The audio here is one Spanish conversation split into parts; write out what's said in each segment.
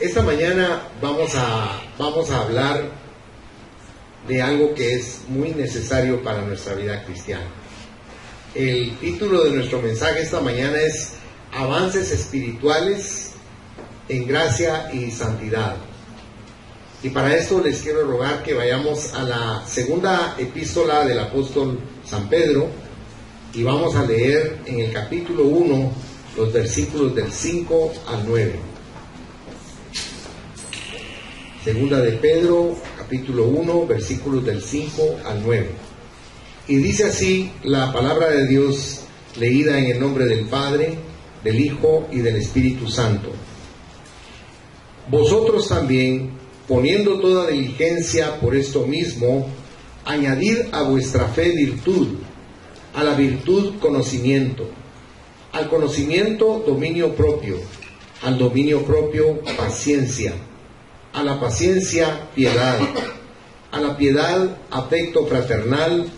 Esta mañana vamos a hablar de algo que es muy necesario para nuestra vida cristiana. El título de nuestro mensaje esta mañana es Avances espirituales en gracia y santidad. Y para esto les quiero rogar que vayamos a la segunda epístola del apóstol San Pedro y vamos a leer en el capítulo 1 los versículos del 5 al 9. Segunda de Pedro, capítulo 1, versículos del 5 al 9. Y dice así la palabra de Dios, leída en el nombre del Padre, del Hijo y del Espíritu Santo. Vosotros también, poniendo toda diligencia por esto mismo, añadid a vuestra fe virtud, a la virtud conocimiento, al conocimiento dominio propio, al dominio propio paciencia, a la paciencia piedad, a la piedad afecto fraternal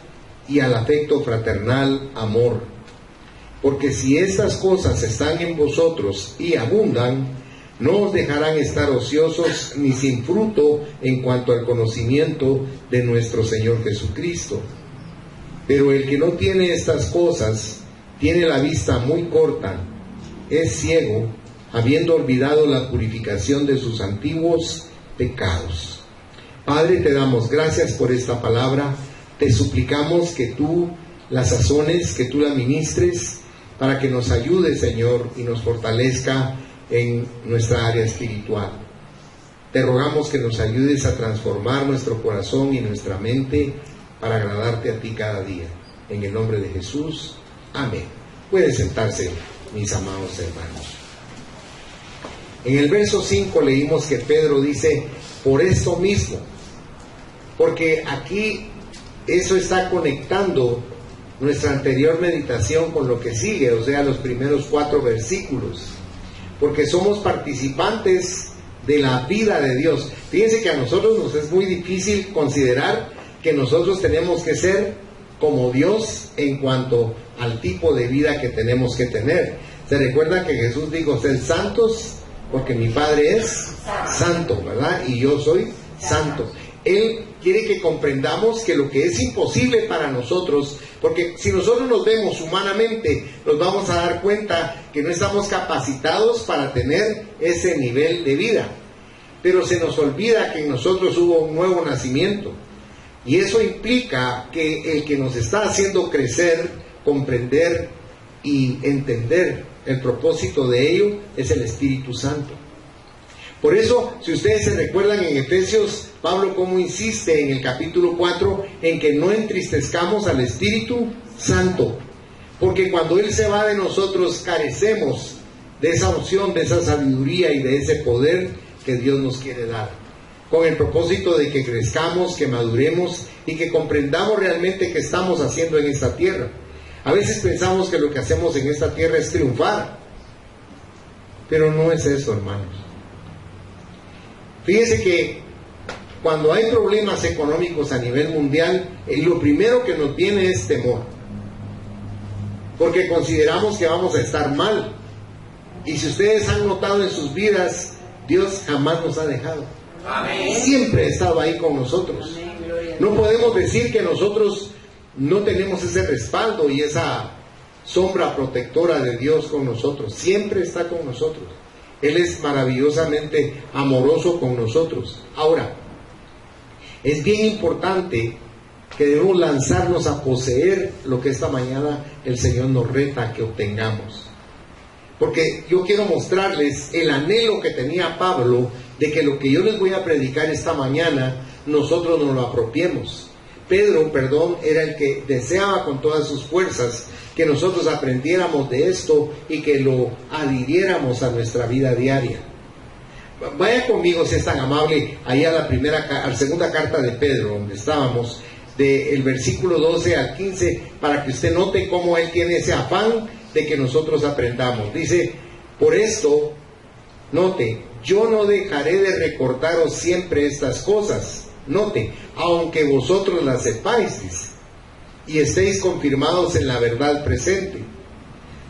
y al afecto fraternal amor. Porque si estas cosas están en vosotros y abundan, no os dejarán estar ociosos ni sin fruto en cuanto al conocimiento de nuestro Señor Jesucristo. Pero el que no tiene estas cosas tiene la vista muy corta, es ciego, habiendo olvidado la purificación de sus antiguos pecados. Padre, te damos gracias por esta palabra. Te suplicamos que tú la sazones, que tú la ministres, para que nos ayude, Señor, y nos fortalezca en nuestra área espiritual. Te rogamos que nos ayudes a transformar nuestro corazón y nuestra mente para agradarte a ti cada día. En el nombre de Jesús, amén. Pueden sentarse, mis amados hermanos. En el verso 5 leímos que Pedro dice, por esto mismo, porque aquí eso está conectando nuestra anterior meditación con lo que sigue, o sea, los primeros 4 versículos, porque somos participantes de la vida de Dios. Fíjense que a nosotros nos es muy difícil considerar que nosotros tenemos que ser como Dios en cuanto al tipo de vida que tenemos que tener. Se recuerda que Jesús dijo, sed santos porque mi Padre es santo, ¿verdad? Y yo soy santo. Él quiere que comprendamos que lo que es imposible para nosotros, porque si nosotros nos vemos humanamente, nos vamos a dar cuenta que no estamos capacitados para tener ese nivel de vida. Pero se nos olvida que en nosotros hubo un nuevo nacimiento. Y eso implica que el que nos está haciendo crecer, comprender y entender el propósito de ello es el Espíritu Santo. Por eso, si ustedes se recuerdan en Efesios, Pablo cómo insiste en el capítulo 4 en que no entristezcamos al Espíritu Santo, porque cuando Él se va de nosotros carecemos de esa opción, de esa sabiduría y de ese poder que Dios nos quiere dar, con el propósito de que crezcamos, que maduremos y que comprendamos realmente qué estamos haciendo en esta tierra. A veces pensamos que lo que hacemos en esta tierra es triunfar, pero no es eso, hermanos. Fíjense que cuando hay problemas económicos a nivel mundial, lo primero que nos viene es temor, porque consideramos que vamos a estar mal. Y si ustedes han notado en sus vidas, Dios jamás nos ha dejado. Amén. Siempre ha estado ahí con nosotros. Amén. No podemos decir que nosotros no tenemos ese respaldo y esa sombra protectora de Dios con nosotros. Siempre está con nosotros. Él es maravillosamente amoroso con nosotros. Ahora, es bien importante que debemos lanzarnos a poseer lo que esta mañana el Señor nos reta a que obtengamos. Porque yo quiero mostrarles el anhelo que tenía Pablo de que lo que yo les voy a predicar esta mañana, nosotros nos lo apropiemos. Pedro, era el que deseaba con todas sus fuerzas que nosotros aprendiéramos de esto y que lo adhiriéramos a nuestra vida diaria. Vaya conmigo, si es tan amable, ahí a la segunda carta de Pedro, donde estábamos, del versículo 12 al 15, para que usted note cómo él tiene ese afán de que nosotros aprendamos. Dice, por esto, note, yo no dejaré de recordaros siempre estas cosas. Note, aunque vosotros las sepáis, dice, y estéis confirmados en la verdad presente.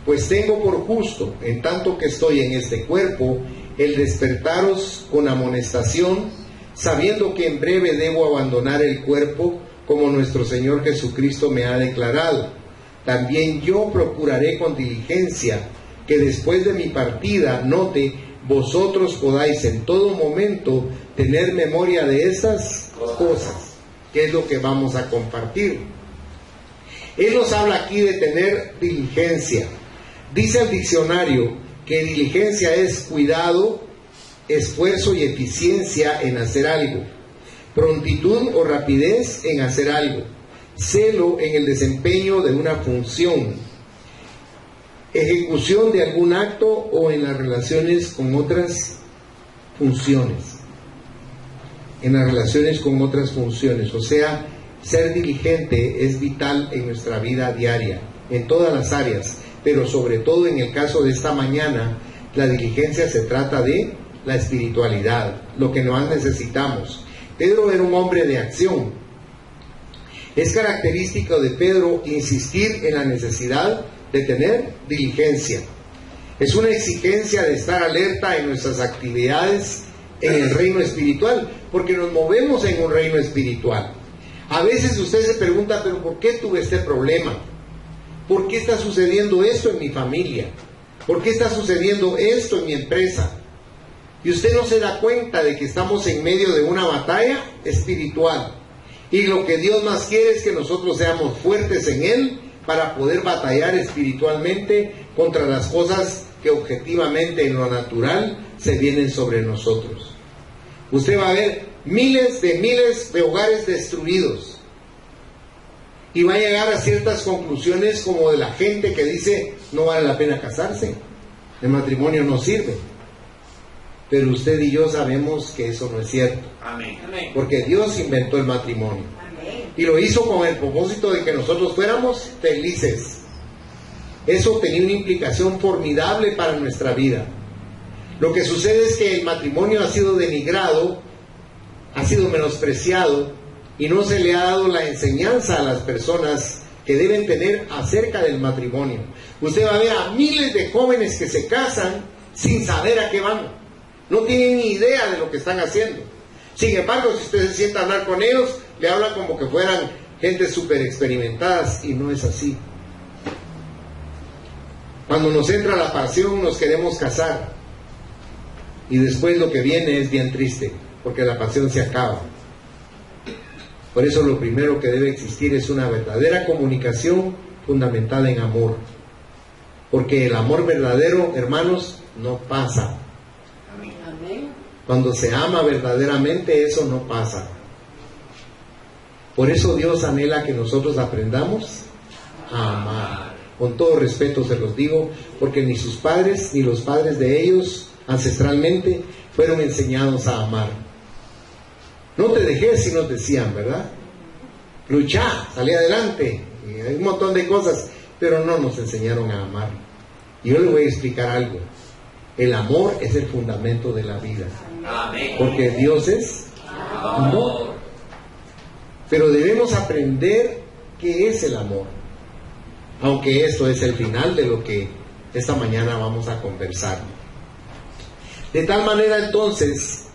Pues tengo por justo, en tanto que estoy en este cuerpo, el despertaros con amonestación, sabiendo que en breve debo abandonar el cuerpo, como nuestro Señor Jesucristo me ha declarado. También yo procuraré con diligencia que después de mi partida, note, vosotros podáis en todo momento tener memoria de estas cosas, que es lo que vamos a compartir. Él nos habla aquí de tener diligencia. Dice el diccionario que diligencia es cuidado, esfuerzo y eficiencia en hacer algo, prontitud o rapidez en hacer algo, celo en el desempeño de una función, ejecución de algún acto o en las relaciones con otras funciones. En las relaciones con otras funciones, o sea, ser diligente es vital en nuestra vida diaria, en todas las áreas, pero sobre todo en el caso de esta mañana, la diligencia se trata de la espiritualidad, lo que más necesitamos. Pedro era un hombre de acción. Es característico de Pedro insistir en la necesidad de tener diligencia. Es una exigencia de estar alerta en nuestras actividades en el reino espiritual, porque nos movemos en un reino espiritual. A veces usted se pregunta, pero ¿por qué tuve este problema? ¿Por qué está sucediendo esto en mi familia? ¿Por qué está sucediendo esto en mi empresa? Y usted no se da cuenta de que estamos en medio de una batalla espiritual. Y lo que Dios más quiere es que nosotros seamos fuertes en Él para poder batallar espiritualmente contra las cosas que objetivamente en lo natural se vienen sobre nosotros. Usted va a ver miles de hogares destruidos. Y va a llegar a ciertas conclusiones como de la gente que dice no vale la pena casarse, el matrimonio no sirve. Pero usted y yo sabemos que eso no es cierto. Amén. Porque Dios inventó el matrimonio. Y lo hizo con el propósito de que nosotros fuéramos felices. Eso tenía una implicación formidable para nuestra vida. Lo que sucede es que el matrimonio ha sido denigrado, ha sido menospreciado, y no se le ha dado la enseñanza a las personas que deben tener acerca del matrimonio. Usted va a ver a miles de jóvenes que se casan sin saber a qué van. No tienen ni idea de lo que están haciendo. Sin embargo, si usted se sienta a hablar con ellos, le hablan como que fueran gente súper experimentadas, y no es así. Cuando nos entra la pasión, nos queremos casar, y después lo que viene es bien triste, porque la pasión se acaba. Por eso lo primero que debe existir es una verdadera comunicación fundamentada en amor. Porque el amor verdadero, hermanos, no pasa. Cuando se ama verdaderamente, eso no pasa. Por eso Dios anhela que nosotros aprendamos a amar. Con todo respeto se los digo, porque ni sus padres ni los padres de ellos ancestralmente fueron enseñados a amar. No te dejes, si nos decían, ¿verdad? Luchá, salí adelante, y hay un montón de cosas, pero no nos enseñaron a amar. Y yo le voy a explicar algo. El amor es el fundamento de la vida. Amén. Porque Dios es amor. Pero debemos aprender qué es el amor. Aunque esto es el final de lo que esta mañana vamos a conversar. De tal manera entonces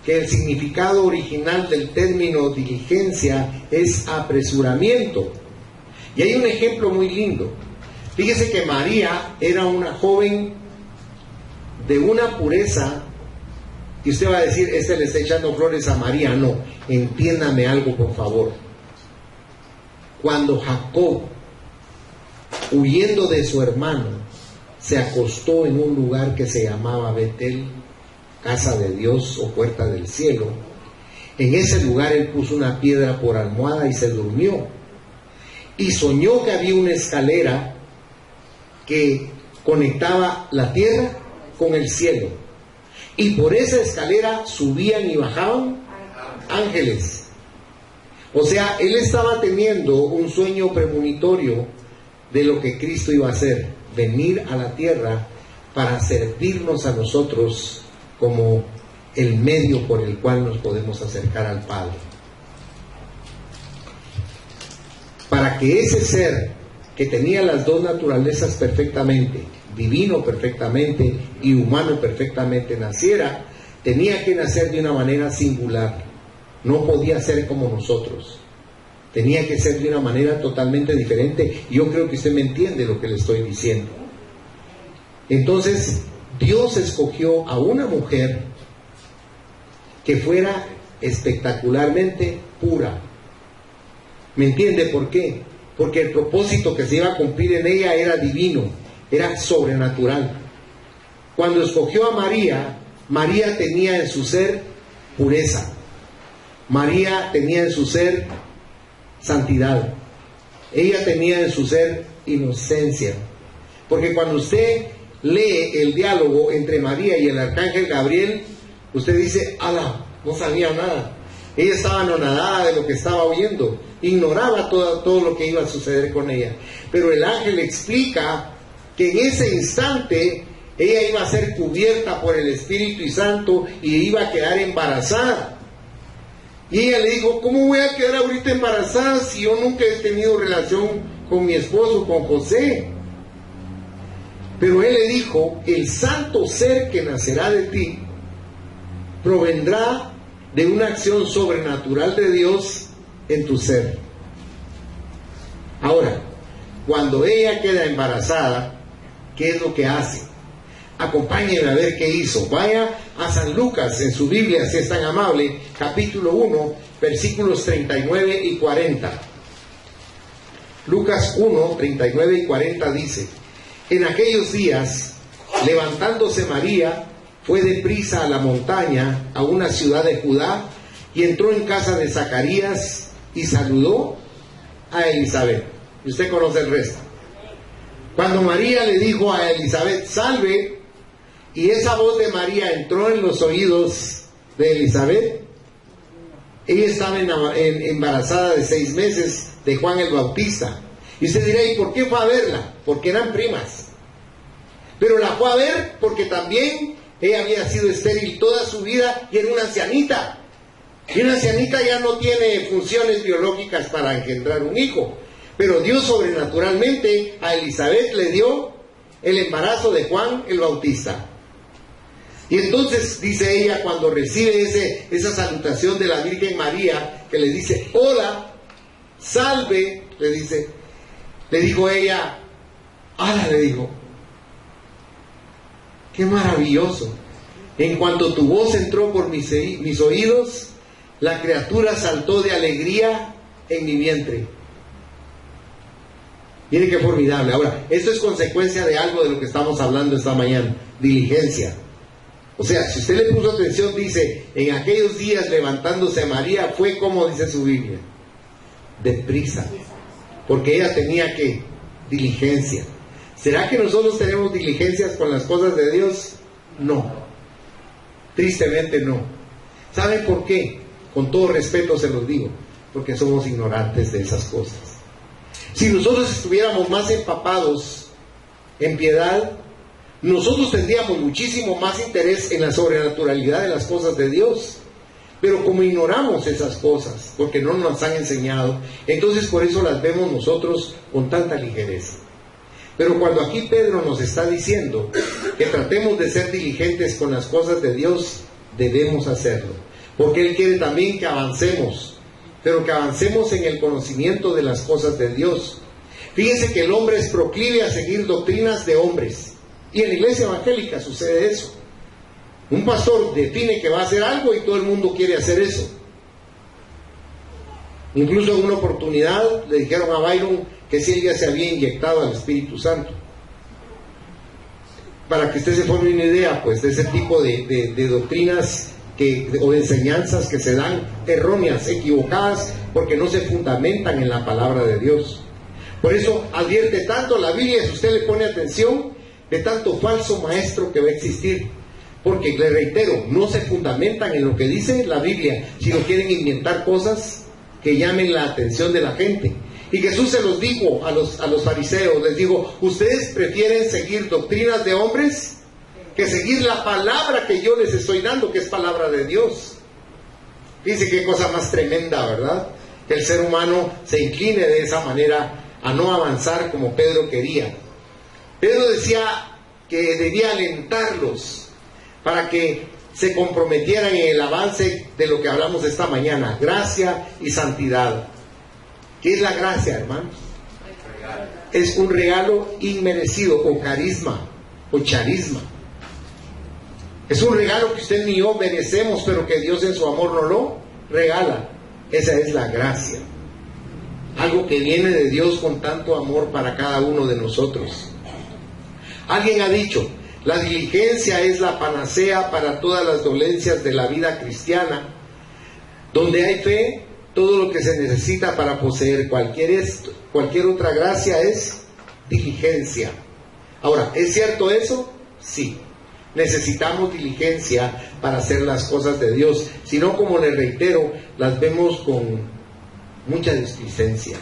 que el significado original del término diligencia es apresuramiento. Y hay un ejemplo muy lindo. Fíjese que María era una joven de una pureza, y usted va a decir, le está echando flores a María. No, entiéndame algo por favor. Cuando Jacob, huyendo de su hermano, se acostó en un lugar que se llamaba Betel, casa de Dios o puerta del cielo, en ese lugar él puso una piedra por almohada y se durmió, y soñó que había una escalera que conectaba la tierra con el cielo, y por esa escalera subían y bajaban ángeles. O sea, él estaba teniendo un sueño premonitorio de lo que Cristo iba a hacer, venir a la tierra para servirnos a nosotros como el medio por el cual nos podemos acercar al Padre. Para que ese ser que tenía las dos naturalezas perfectamente, divino perfectamente y humano perfectamente, naciera, tenía que nacer de una manera singular. No podía ser como nosotros. Tenía que ser de una manera totalmente diferente. Y yo creo que usted me entiende lo que le estoy diciendo. Entonces, Dios escogió a una mujer que fuera espectacularmente pura. ¿Me entiende por qué? Porque el propósito que se iba a cumplir en ella era divino, era sobrenatural. Cuando escogió a María, María tenía en su ser pureza. María tenía en su ser santidad. Ella tenía en su ser inocencia. Porque cuando usted lee el diálogo entre María y el arcángel Gabriel, usted dice, ala, no sabía nada. Ella estaba anonadada de lo que estaba oyendo, ignoraba todo lo que iba a suceder con ella. Pero el ángel explica que en ese instante ella iba a ser cubierta por el Espíritu Santo y iba a quedar embarazada. Y ella le dijo, ¿cómo voy a quedar ahorita embarazada si yo nunca he tenido relación con mi esposo, con José? Pero él le dijo, el santo ser que nacerá de ti provendrá de una acción sobrenatural de Dios en tu ser. Ahora, cuando ella queda embarazada, ¿qué es lo que hace? Acompáñenme a ver qué hizo. Vaya a San Lucas en su Biblia, si es tan amable, capítulo 1, versículos 39 y 40. Lucas 1, 39 y 40 dice: en aquellos días, levantándose María, fue deprisa a la montaña, a una ciudad de Judá, y entró en casa de Zacarías y saludó a Elizabeth. Y usted conoce el resto. Cuando María le dijo a Elizabeth, salve, y esa voz de María entró en los oídos de Elizabeth, ella estaba embarazada de 6 meses de Juan el Bautista. Y usted dirá, ¿y por qué fue a verla? Porque eran primas. Pero la fue a ver porque también ella había sido estéril toda su vida y era una ancianita. Y una ancianita ya no tiene funciones biológicas para engendrar un hijo. Pero Dios sobrenaturalmente a Elizabeth le dio el embarazo de Juan el Bautista. Y entonces dice ella, cuando recibe esa salutación de la Virgen María, que le dice, hola, salve, le dijo ella, ¡hala! Le dijo, ¡qué maravilloso! En cuanto tu voz entró por mis oídos, la criatura saltó de alegría en mi vientre. Miren qué formidable. Ahora, esto es consecuencia de algo de lo que estamos hablando esta mañana, diligencia. O sea, si usted le puso atención, dice, en aquellos días levantándose María, fue como dice su Biblia, deprisa, porque ella tenía que diligencia. ¿Será que nosotros tenemos diligencias con las cosas de Dios? No, tristemente no. ¿Saben por qué? Con todo respeto se los digo, porque somos ignorantes de esas cosas. Si nosotros estuviéramos más empapados en piedad, nosotros tendríamos muchísimo más interés en la sobrenaturalidad de las cosas de Dios. Pero como ignoramos esas cosas, porque no nos han enseñado, entonces por eso las vemos nosotros con tanta ligereza. Pero cuando aquí Pedro nos está diciendo que tratemos de ser diligentes con las cosas de Dios, debemos hacerlo. Porque Él quiere también que avancemos, pero que avancemos en el conocimiento de las cosas de Dios. Fíjense que el hombre es proclive a seguir doctrinas de hombres. Y en la iglesia evangélica sucede eso. Un pastor define que va a hacer algo y todo el mundo quiere hacer eso. Incluso en una oportunidad le dijeron a Byron que si él ya se había inyectado al Espíritu Santo. Para que usted se forme una idea, pues, de ese tipo de doctrinas o de enseñanzas que se dan erróneas, equivocadas, porque no se fundamentan en la palabra de Dios. Por eso advierte tanto la Biblia, si usted le pone atención, de tanto falso maestro que va a existir. Porque, le reitero, no se fundamentan en lo que dice la Biblia, sino quieren inventar cosas que llamen la atención de la gente. Y Jesús se los dijo a los fariseos, les dijo, ¿ustedes prefieren seguir doctrinas de hombres que seguir la palabra que yo les estoy dando, que es palabra de Dios? Dice qué cosa más tremenda, ¿verdad? Que el ser humano se incline de esa manera a no avanzar como Pedro quería. Pedro decía que debía alentarlos para que se comprometieran en el avance de lo que hablamos esta mañana, gracia y santidad. ¿Qué es la gracia, hermanos? Es un regalo inmerecido, o carisma, o charisma. Es un regalo que usted ni yo merecemos, pero que Dios en su amor nos lo regala. Esa es la gracia. Algo que viene de Dios con tanto amor para cada uno de nosotros. Alguien ha dicho, la diligencia es la panacea para todas las dolencias de la vida cristiana. Donde hay fe, todo lo que se necesita para poseer cualquier otra gracia es diligencia. Ahora, ¿es cierto eso? Sí. Necesitamos diligencia para hacer las cosas de Dios. Si no, como les reitero, las vemos con mucha displicencia.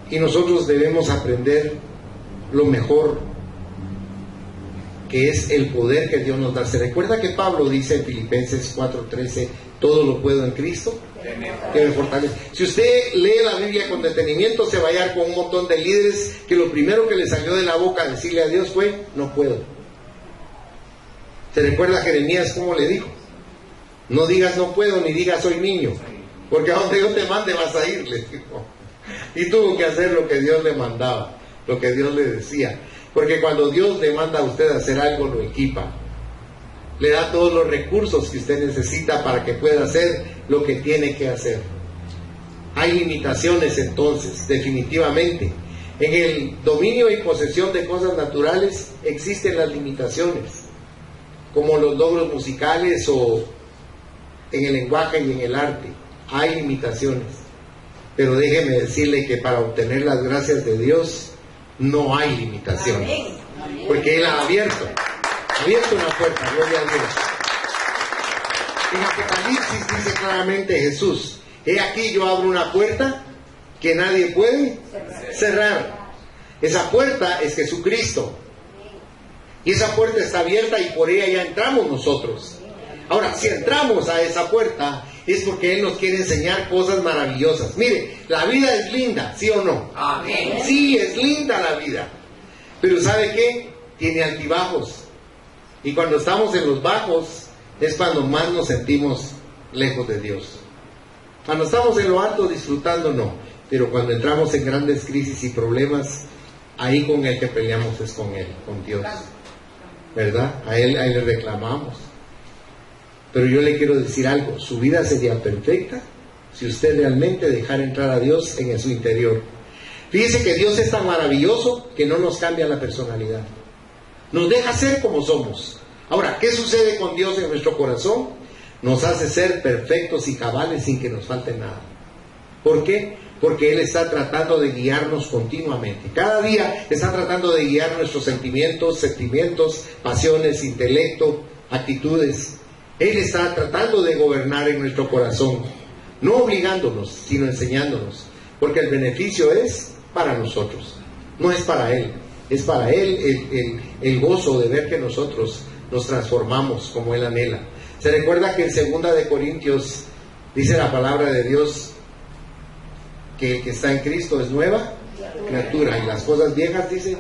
Y nosotros debemos aprender lo mejor, que es el poder que Dios nos da. ¿Se recuerda que Pablo dice en Filipenses 4:13, todo lo puedo en Cristo que me fortalece? Si usted lee la Biblia con detenimiento, se va a hallar con un montón de líderes que lo primero que le salió de la boca a decirle a Dios fue, no puedo. ¿Se recuerda Jeremías cómo le dijo? No digas no puedo, ni digas soy niño, porque a donde yo te mande vas a ir, le dijo. Y tuvo que hacer lo que Dios le mandaba, lo que Dios le decía. Porque cuando Dios le manda a usted a hacer algo, lo equipa. Le da todos los recursos que usted necesita para que pueda hacer lo que tiene que hacer. Hay limitaciones entonces, definitivamente. En el dominio y posesión de cosas naturales existen las limitaciones, como los logros musicales o en el lenguaje y en el arte. Hay limitaciones. Pero déjeme decirle que para obtener las gracias de Dios no hay limitaciones. Porque Él ha abierto una puerta, gloria a Dios. En Apocalipsis dice claramente Jesús, he aquí yo abro una puerta que nadie puede cerrar. Esa puerta es Jesucristo. Y esa puerta está abierta y por ella ya entramos nosotros. Ahora, si entramos a esa puerta, es porque Él nos quiere enseñar cosas maravillosas. Mire, la vida es linda, ¿sí o no? Amén. Sí, es linda la vida. Pero ¿sabe qué? Tiene altibajos. Y cuando estamos en los bajos, es cuando más nos sentimos lejos de Dios. Cuando estamos en lo alto disfrutando, no. Pero cuando entramos en grandes crisis y problemas, ahí con el que peleamos es con Él, con Dios. ¿Verdad? A Él le reclamamos. Pero yo le quiero decir algo, su vida sería perfecta si usted realmente dejara entrar a Dios en su interior. Fíjese que Dios es tan maravilloso que no nos cambia la personalidad. Nos deja ser como somos. Ahora, ¿qué sucede con Dios en nuestro corazón? Nos hace ser perfectos y cabales sin que nos falte nada. ¿Por qué? Porque Él está tratando de guiarnos continuamente. Cada día está tratando de guiar nuestros sentimientos, pasiones, intelecto, actitudes. Él está tratando de gobernar en nuestro corazón, no obligándonos, sino enseñándonos, porque el beneficio es para nosotros, no es para Él, es para Él el gozo de ver que nosotros nos transformamos como Él anhela. Se recuerda que en 2 de Corintios dice la palabra de Dios que el que está en Cristo es nueva criatura, y las cosas viejas, dice,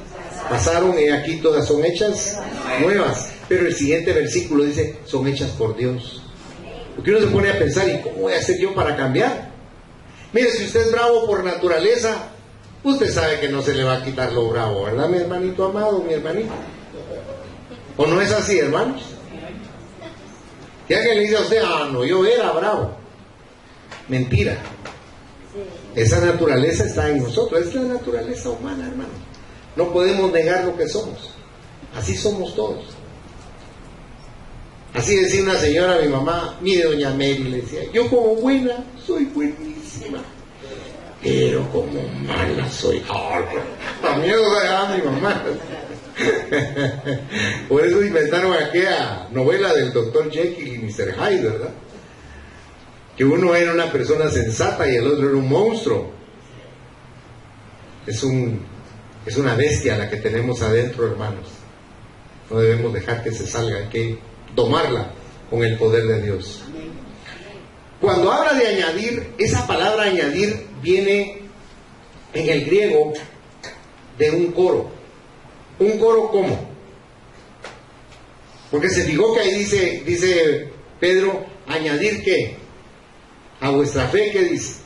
pasaron y aquí todas son hechas nuevas. Pero el siguiente versículo dice, son hechas por Dios. Porque uno se pone a pensar, ¿y cómo voy a hacer yo para cambiar? Mire, si usted es bravo por naturaleza, usted sabe que no se le va a quitar lo bravo, ¿verdad, mi hermanito amado, mi hermanito? ¿O no es así, hermanos? Que alguien le dice a usted, no, yo era bravo. Mentira. Esa naturaleza está en nosotros, es la naturaleza humana, hermano. No podemos negar lo que somos. Así somos todos. Así decía una señora a mi mamá, mire doña Mary, le decía, yo como buena soy buenísima, pero como mala soy. También lo dejaba mi mamá. Por eso inventaron aquella novela del Dr. Jekyll y Mr. Hyde, ¿verdad? Que uno era una persona sensata y el otro era un monstruo. Es una bestia la que tenemos adentro, hermanos. No debemos dejar que se salga, hay que tomarla con el poder de Dios. Cuando habla de añadir, esa palabra añadir viene en el griego de un coro. ¿Un coro cómo? Porque se fijó que ahí dice Pedro, añadir ¿qué? A vuestra fe, ¿qué dice?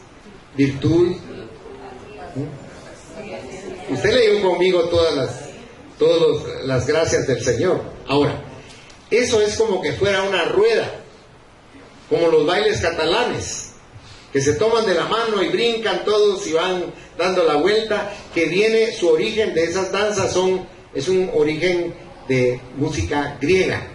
Virtud. Usted leyó conmigo todas las gracias del Señor. Ahora, eso es como que fuera una rueda, como los bailes catalanes, que se toman de la mano y brincan todos y van dando la vuelta, que viene su origen de esas danzas, es un origen de música griega.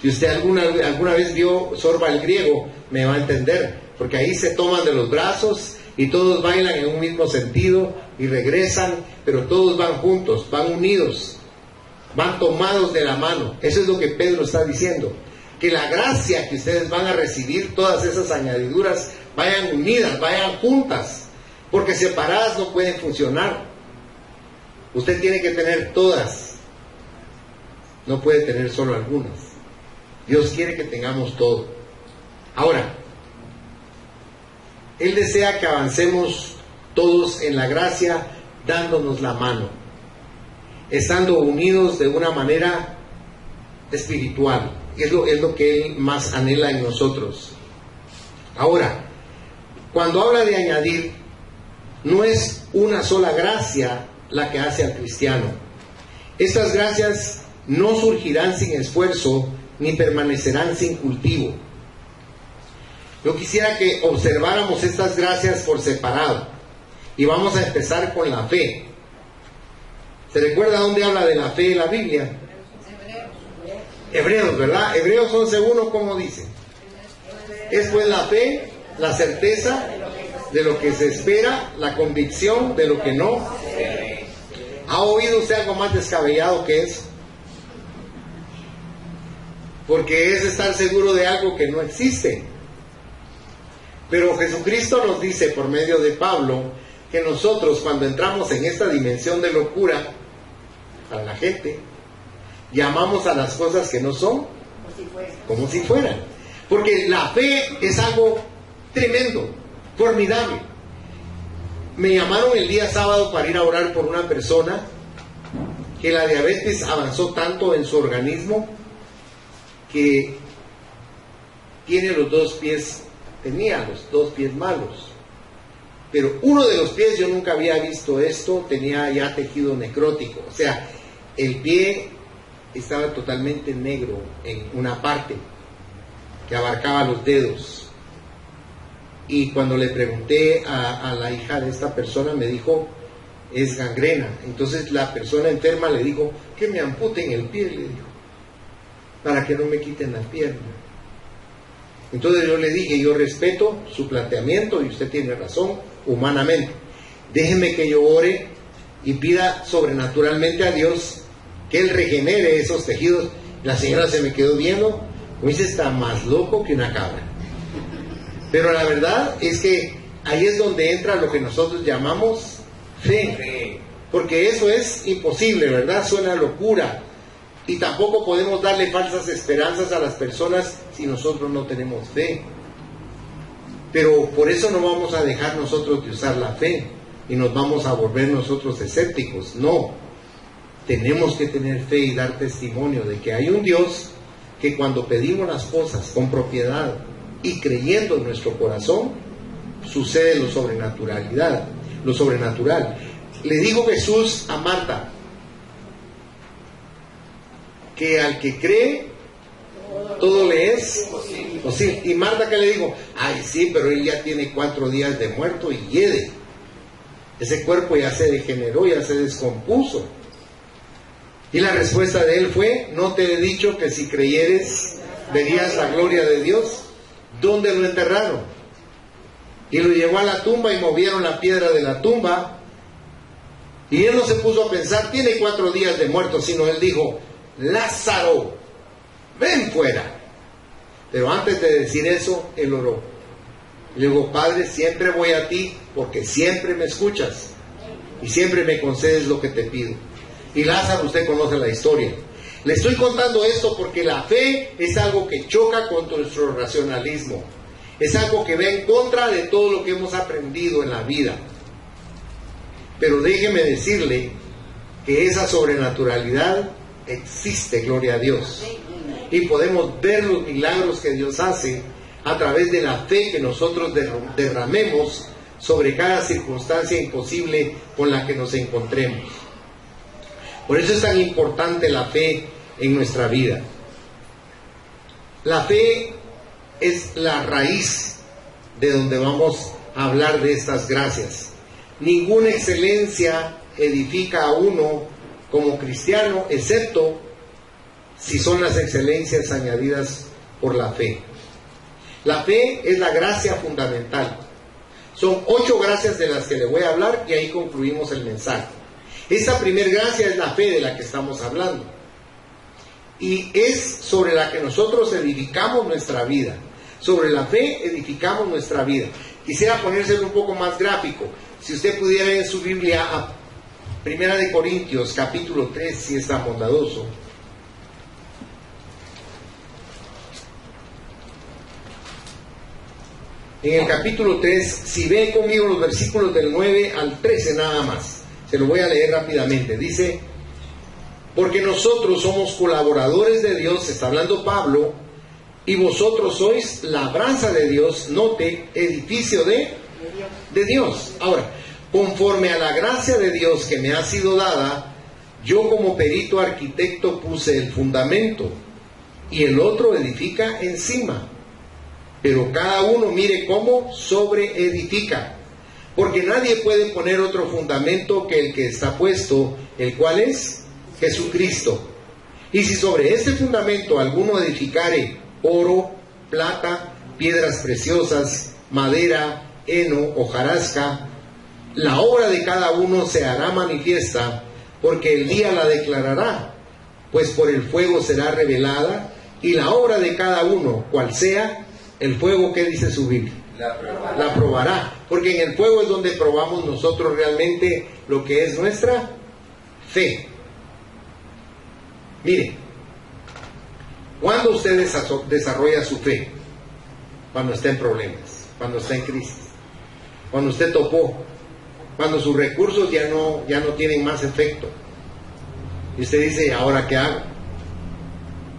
Si usted alguna vez vio Sorba el griego, me va a entender, porque ahí se toman de los brazos y todos bailan en un mismo sentido y regresan, pero todos van juntos, van unidos, van tomados de la mano. Eso es lo que Pedro está diciendo, que la gracia que ustedes van a recibir, todas esas añadiduras, vayan unidas, vayan juntas, porque separadas no pueden funcionar. Usted tiene que tener todas, no puede tener solo algunas. Dios quiere que tengamos todo. Ahora, Él desea que avancemos todos en la gracia, dándonos la mano, estando unidos de una manera espiritual. Es lo que Él más anhela en nosotros. Ahora, cuando habla de añadir, no es una sola gracia la que hace al cristiano. Estas gracias no surgirán sin esfuerzo, ni permanecerán sin cultivo. Yo quisiera que observáramos estas gracias por separado. Y vamos a empezar con la fe. ¿Se recuerda dónde habla de la fe en la Biblia? Hebreos, ¿verdad? Hebreos 11:1, ¿cómo dice? Es pues la fe, la certeza de lo que se espera, la convicción de lo que no. ¿Ha oído usted algo más descabellado que eso? Porque es estar seguro de algo que no existe. Pero Jesucristo nos dice por medio de Pablo que nosotros, cuando entramos en esta dimensión de locura para la gente, llamamos a las cosas que no son como si fueran. Porque la fe es algo tremendo, formidable. Me llamaron el día sábado para ir a orar por una persona que la diabetes avanzó tanto en su organismo que tenía los dos pies malos. Pero uno de los pies, yo nunca había visto esto, tenía ya tejido necrótico. O sea, el pie estaba totalmente negro en una parte que abarcaba los dedos. Y cuando le pregunté a la hija de esta persona, me dijo, es gangrena. Entonces la persona enferma le dijo, que me amputen el pie, le dijo, para que no me quiten la pierna. Entonces yo le dije, yo respeto su planteamiento y usted tiene razón humanamente. Déjeme que yo ore y pida sobrenaturalmente a Dios que Él regenere esos tejidos. La señora se me quedó viendo, como dice, está más loco que una cabra. Pero la verdad es que ahí es donde entra lo que nosotros llamamos fe. Porque eso es imposible, ¿verdad? Suena locura. Y tampoco podemos darle falsas esperanzas a las personas si nosotros no tenemos fe. Pero por eso no vamos a dejar nosotros de usar la fe y nos vamos a volver nosotros escépticos. No, tenemos que tener fe y dar testimonio de que hay un Dios que cuando pedimos las cosas con propiedad y creyendo en nuestro corazón, sucede lo sobrenatural. Le dijo Jesús a Marta que al que cree, todo le es posible. Y Marta, ¿qué le dijo? Ay, sí, pero él ya tiene 4 días de muerto y hiede. Ese cuerpo ya se degeneró, ya se descompuso. Y la respuesta de él fue, ¿no te he dicho que si creyeres verías la gloria de Dios? ¿Dónde lo enterraron? Y lo llevó a la tumba y movieron la piedra de la tumba. Y él no se puso a pensar, tiene 4 días de muerto, sino él dijo, Lázaro, ven fuera. Pero antes de decir eso, él oró. Le digo, Padre, siempre voy a ti porque siempre me escuchas y siempre me concedes lo que te pido. Y Lázaro, usted conoce la historia. Le estoy contando esto porque la fe es algo que choca contra nuestro racionalismo. Es algo que va en contra de todo lo que hemos aprendido en la vida. Pero déjeme decirle que esa sobrenaturalidad existe, gloria a Dios. Y podemos ver los milagros que Dios hace a través de la fe que nosotros derramemos sobre cada circunstancia imposible con la que nos encontremos. Por eso es tan importante la fe en nuestra vida. La fe es la raíz de donde vamos a hablar de estas gracias. Ninguna excelencia edifica a uno como cristiano, excepto si son las excelencias añadidas por la fe. La fe es la gracia fundamental. Son 8 gracias de las que le voy a hablar y ahí concluimos el mensaje. Esta primera gracia es la fe de la que estamos hablando. Y es sobre la que nosotros edificamos nuestra vida. Sobre la fe edificamos nuestra vida. Quisiera ponérselo un poco más gráfico. Si usted pudiera ir en su Biblia a 1 Corintios capítulo 3, si es tan bondadoso. En el capítulo 3, si ve conmigo los versículos del 9 al 13 nada más, se lo voy a leer rápidamente. Dice: porque nosotros somos colaboradores de Dios, está hablando Pablo, y vosotros sois labranza de Dios, note, edificio de Dios. Ahora, conforme a la gracia de Dios que me ha sido dada, yo como perito arquitecto puse el fundamento, y el otro edifica encima. Pero cada uno mire cómo sobreedifica, porque nadie puede poner otro fundamento que el que está puesto, el cual es Jesucristo. Y si sobre este fundamento alguno edificare oro, plata, piedras preciosas, madera, heno, hojarasca, la obra de cada uno se hará manifiesta, porque el día la declarará, pues por el fuego será revelada, y la obra de cada uno, cual sea, el fuego, ¿qué dice su Biblia? La probará, porque en el fuego es donde probamos nosotros realmente lo que es nuestra fe. Mire, ¿cuándo usted desarrolla su fe? Cuando está en problemas, cuando está en crisis, cuando usted topó, cuando sus recursos ya no tienen más efecto. Y usted dice: ¿ahora qué hago?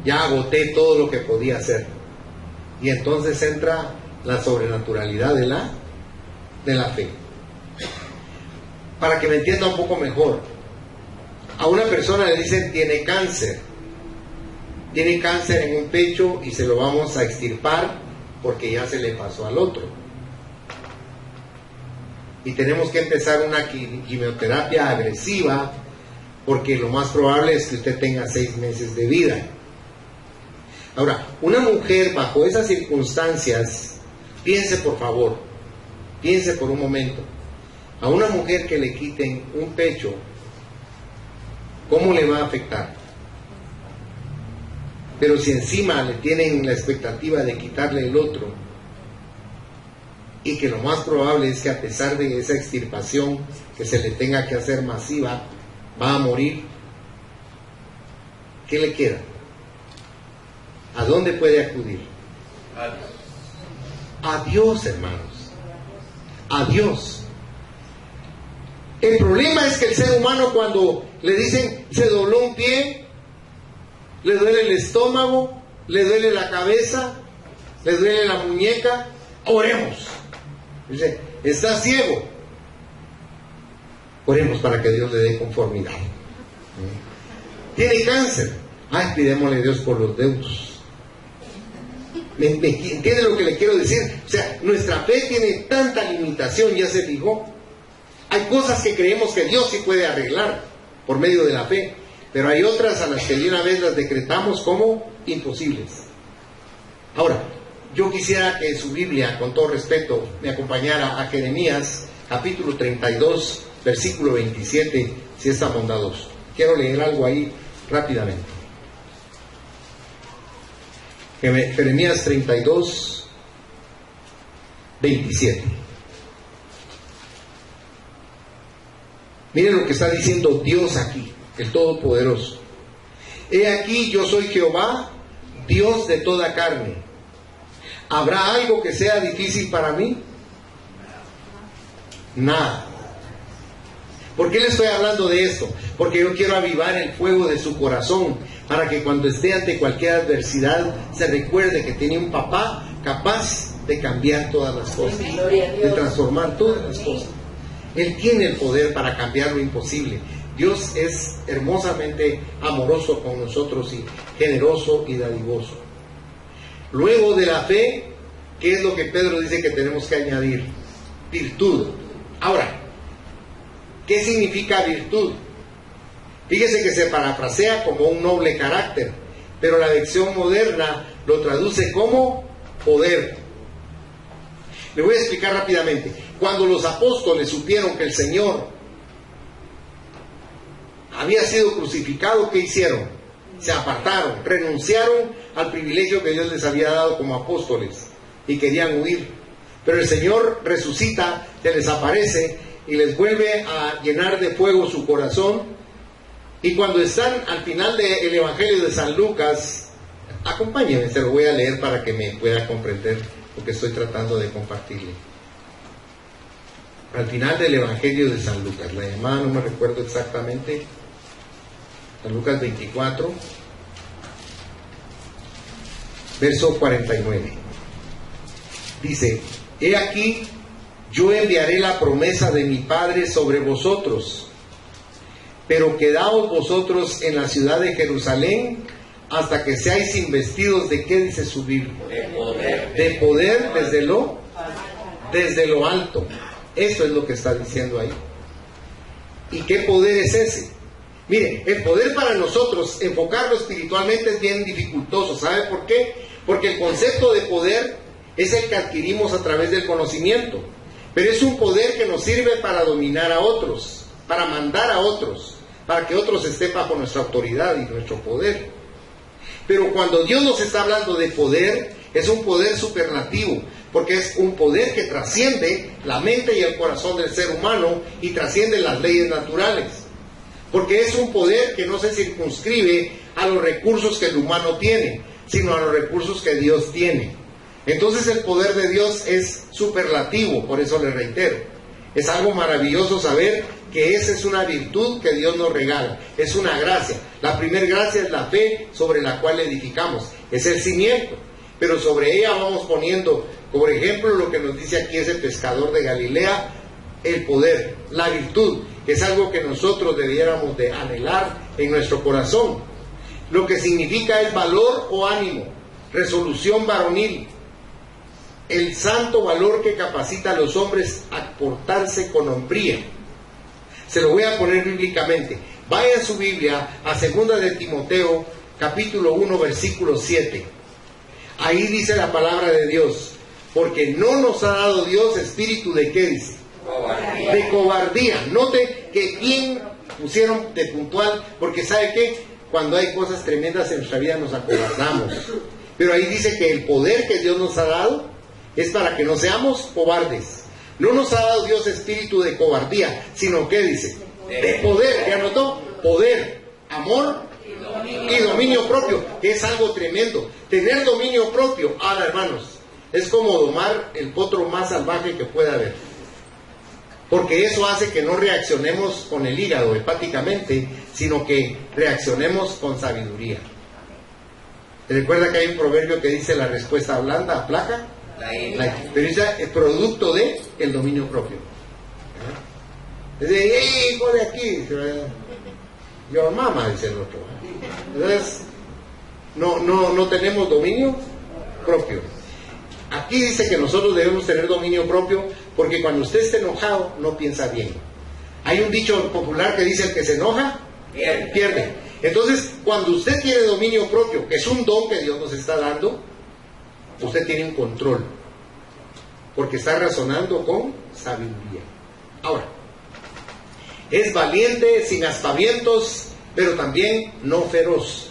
Ya agoté todo lo que podía hacer. Y entonces entra la sobrenaturalidad de la fe. Para que me entienda un poco mejor, a una persona le dicen: tiene cáncer en un pecho y se lo vamos a extirpar porque ya se le pasó al otro. Y tenemos que empezar una quimioterapia agresiva porque lo más probable es que usted tenga 6 meses de vida. Ahora, una mujer bajo esas circunstancias, piense por favor, piense por un momento, a una mujer que le quiten un pecho, ¿cómo le va a afectar? Pero si encima le tienen la expectativa de quitarle el otro, y que lo más probable es que a pesar de esa extirpación que se le tenga que hacer masiva, va a morir, ¿qué le queda? ¿A dónde puede acudir? A Dios, hermanos. A Dios. El problema es que el ser humano, cuando le dicen se dobló un pie, le duele el estómago, le duele la cabeza, le duele la muñeca, oremos. Dice: está ciego, oremos para que Dios le dé conformidad. Tiene cáncer, ay, pidémosle a Dios por los dedos. ¿Me entiende lo que le quiero decir? O sea, nuestra fe tiene tanta limitación, ya se fijó. Hay cosas que creemos que Dios sí puede arreglar por medio de la fe, pero hay otras a las que de una vez las decretamos como imposibles. Ahora, yo quisiera que su Biblia, con todo respeto, me acompañara a Jeremías, capítulo 32, versículo 27, si es tan bondadoso. Quiero leer algo ahí rápidamente. Jeremías 32, 27. Miren lo que está diciendo Dios aquí, el Todopoderoso. He aquí, yo soy Jehová, Dios de toda carne. ¿Habrá algo que sea difícil para mí? Nada. ¿Por qué le estoy hablando de esto? Porque yo quiero avivar el fuego de su corazón, para que cuando esté ante cualquier adversidad se recuerde que tiene un papá capaz de cambiar todas las cosas, de transformar todas las cosas. Él tiene el poder para cambiar lo imposible. Dios es hermosamente amoroso con nosotros y generoso y dadivoso. Luego de la fe, ¿qué es lo que Pedro dice que tenemos que añadir? Virtud. Ahora, ¿qué significa virtud? Fíjese que se parafrasea como un noble carácter, pero la versión moderna lo traduce como poder. Le voy a explicar rápidamente. Cuando los apóstoles supieron que el Señor había sido crucificado, ¿qué hicieron? Se apartaron, renunciaron al privilegio que Dios les había dado como apóstoles y querían huir. Pero el Señor resucita, se les aparece y les vuelve a llenar de fuego su corazón. Y cuando están al final del Evangelio de San Lucas, acompáñenme, se lo voy a leer para que me pueda comprender lo que estoy tratando de compartirle. Al final del Evangelio de San Lucas, la llamada no me recuerdo exactamente, San Lucas 24, verso 49. Dice: he aquí, yo enviaré la promesa de mi Padre sobre vosotros, pero quedaos vosotros en la ciudad de Jerusalén hasta que seáis investidos de ¿qué dice su Biblia? De poder desde lo alto. Eso es lo que está diciendo ahí. ¿Y qué poder es ese? Mire, el poder para nosotros, enfocarlo espiritualmente, es bien dificultoso. ¿Sabe por qué? Porque el concepto de poder es el que adquirimos a través del conocimiento. Pero es un poder que nos sirve para dominar a otros, para mandar a otros, para que otros estén bajo nuestra autoridad y nuestro poder. Pero cuando Dios nos está hablando de poder, es un poder superlativo, porque es un poder que trasciende la mente y el corazón del ser humano y trasciende las leyes naturales. Porque es un poder que no se circunscribe a los recursos que el humano tiene, sino a los recursos que Dios tiene. Entonces el poder de Dios es superlativo, por eso le reitero. Es algo maravilloso saber que esa es una virtud que Dios nos regala, es una gracia. La primera gracia es la fe sobre la cual edificamos, es el cimiento, pero sobre ella vamos poniendo, por ejemplo, lo que nos dice aquí ese pescador de Galilea, el poder, la virtud, que es algo que nosotros debiéramos de anhelar en nuestro corazón. Lo que significa es valor o ánimo, resolución varonil, el santo valor que capacita a los hombres a portarse con hombría. Se lo voy a poner bíblicamente. Vaya en su Biblia a 2 de Timoteo, capítulo 1, versículo 7. Ahí dice la palabra de Dios: porque no nos ha dado Dios espíritu de ¿qué dice? Cobardía. De cobardía. Note que bien pusieron de puntual, porque ¿sabe qué? Cuando hay cosas tremendas en nuestra vida nos acobardamos. Pero ahí dice que el poder que Dios nos ha dado es para que no seamos cobardes. No nos ha dado Dios espíritu de cobardía, sino ¿qué dice? De poder. ¿Ya notó? Poder, amor y dominio propio, que es algo tremendo. Tener dominio propio, ahora hermanos, es como domar el potro más salvaje que pueda haber. Porque eso hace que no reaccionemos con el hígado hepáticamente, sino que reaccionemos con sabiduría. ¿Se recuerda que hay un proverbio que dice la respuesta blanda aplaca? Pero es producto de el dominio propio. Es de, ¡hey, hijo de aquí! Your mama, dice el otro. Entonces, no tenemos dominio propio. Aquí dice que nosotros debemos tener dominio propio, porque cuando usted esté enojado, no piensa bien. Hay un dicho popular que dice: el que se enoja, pierde. Entonces, cuando usted tiene dominio propio, que es un don que Dios nos está dando, usted tiene un control, porque está razonando con sabiduría. Ahora, es valiente, sin aspavientos, pero también no feroz.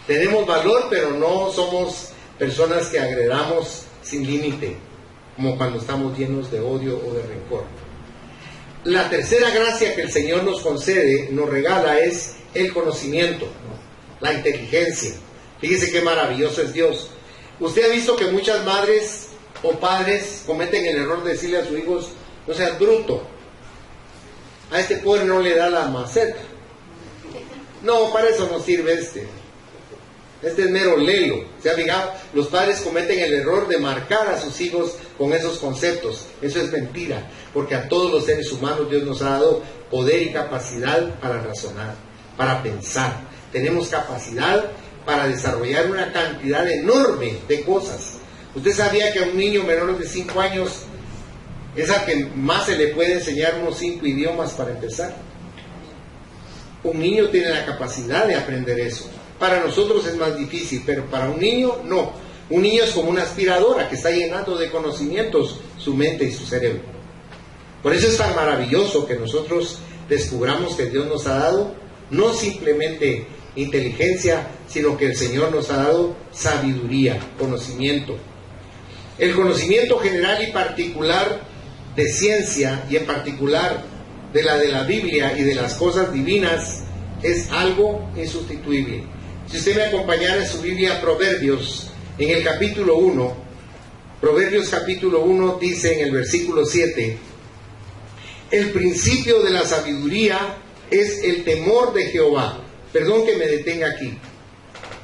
Tenemos valor, pero no somos personas que agredamos sin límite, como cuando estamos llenos de odio o de rencor. La tercera gracia que el Señor nos concede, nos regala, es el conocimiento, la inteligencia. Fíjese qué maravilloso es Dios. Usted ha visto que muchas madres o padres cometen el error de decirle a sus hijos: no seas bruto. A este pobre no le da la maceta. No, para eso no sirve este. Este es mero lelo. ¿Se ha fijado? Los padres cometen el error de marcar a sus hijos con esos conceptos. Eso es mentira, porque a todos los seres humanos Dios nos ha dado poder y capacidad para razonar, para pensar. Tenemos capacidad para desarrollar una cantidad enorme de cosas. ¿Usted sabía que a un niño menor de 5 años es al que más se le puede enseñar unos 5 idiomas para empezar? Un niño tiene la capacidad de aprender eso. Para nosotros es más difícil, pero para un niño no. Un niño es como una aspiradora que está llenando de conocimientos su mente y su cerebro. Por eso es tan maravilloso que nosotros descubramos que Dios nos ha dado no simplemente inteligencia, sino que el Señor nos ha dado sabiduría, conocimiento. El conocimiento general y particular de ciencia, y en particular de la Biblia y de las cosas divinas, es algo insustituible. Si usted me acompañara en su Biblia, Proverbios, en el capítulo 1, Proverbios capítulo 1 dice en el versículo 7, el principio de la sabiduría es el temor de Jehová. Perdón que me detenga aquí.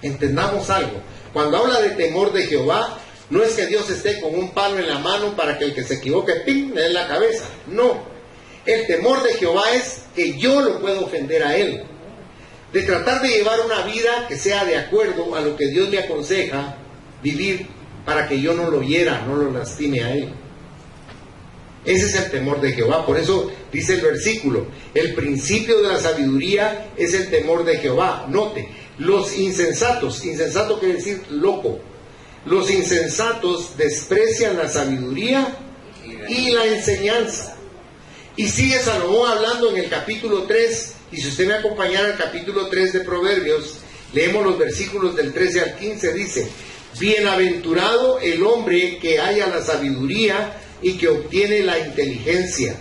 Entendamos algo. Cuando habla de temor de Jehová, no es que Dios esté con un palo en la mano para que el que se equivoque, ¡pim!, le dé en la cabeza. No. El temor de Jehová es que yo lo puedo ofender a Él. De tratar de llevar una vida que sea de acuerdo a lo que Dios le aconseja vivir para que yo no lo hiera, no lo lastime a Él. Ese es el temor de Jehová. Por eso dice el versículo, el principio de la sabiduría es el temor de Jehová. Note, los insensatos, insensato quiere decir loco, los insensatos desprecian la sabiduría y la enseñanza. Y sigue Salomón hablando en el capítulo 3, y si usted me acompañara al capítulo 3 de Proverbios, leemos los versículos del 13 al 15, dice, bienaventurado el hombre que halla la sabiduría y que obtiene la inteligencia,